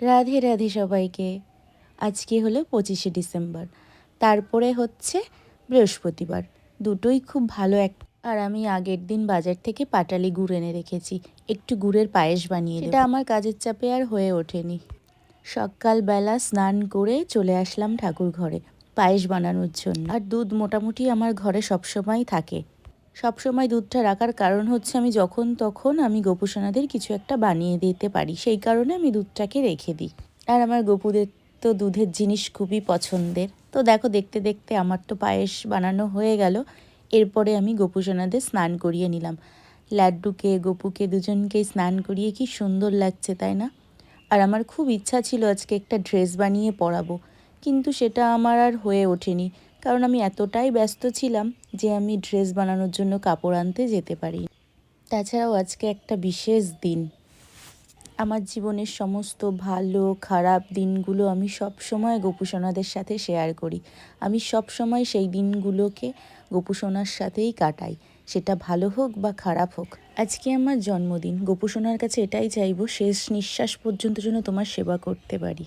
রাধে রাধে সবাইকে। আজকে হলো 25শে ডিসেম্বর, তারপরে হচ্ছে বৃহস্পতিবার। দুটোই খুব ভালো আর আমি আগের দিন বাজার থেকে পাটালি গুড় এনে রেখেছি, একটু গুড়ের পায়েস বানিয়ে দেব। এটা আমার কাজের চাপে আর হয়ে ওঠেনি। সকালবেলা স্নান করে চলে আসলাম ঠাকুর ঘরে পায়েস বানানোর জন্য। আর দুধ মোটামুটি আমার ঘরে সবসময় থাকে। সবসময় দুধটা রাখার কারণ হচ্ছে আমি যখন তখন আমি গোপুসোনাদের কিছু একটা বানিয়ে দিতে পারি, সেই কারণে আমি দুধটাকে রেখে দিই। আর আমার গোপুদের তো দুধের জিনিস খুবই পছন্দের। তো দেখো, দেখতে দেখতে আমার তো পায়েস বানানো হয়ে গেল। এরপরে আমি গোপুসোনাদের স্নান করিয়ে নিলাম। লাড্ডুকে গোপুকে দুজনকেই স্নান করিয়ে কি সুন্দর লাগছে, তাই না? আর আমার খুব ইচ্ছা ছিল আজকে একটা ড্রেস বানিয়ে পরাবো, কিন্তু সেটা আমার আর হয়ে ওঠেনি, কারণ আমি এতটাই ব্যস্ত ছিলাম যে আমি ড্রেস বানানোর জন্য কাপড় আনতে যেতে পারি। তাছাড়াও আজকে একটা বিশেষ দিন। আমার জীবনের সমস্ত ভালো খারাপ দিনগুলো আমি সব সময় গোপুসোনাদের সাথে শেয়ার করি। আমি সব সময় সেই দিনগুলোকে গোপুসোনার সাথেই কাটাই, সেটা ভালো হোক বা খারাপ হোক। আজকে আমার জন্মদিন, গোপুসোনার কাছে এটাই চাইবো শেষ নিঃশ্বাস পর্যন্ত যেন তোমার সেবা করতে পারি।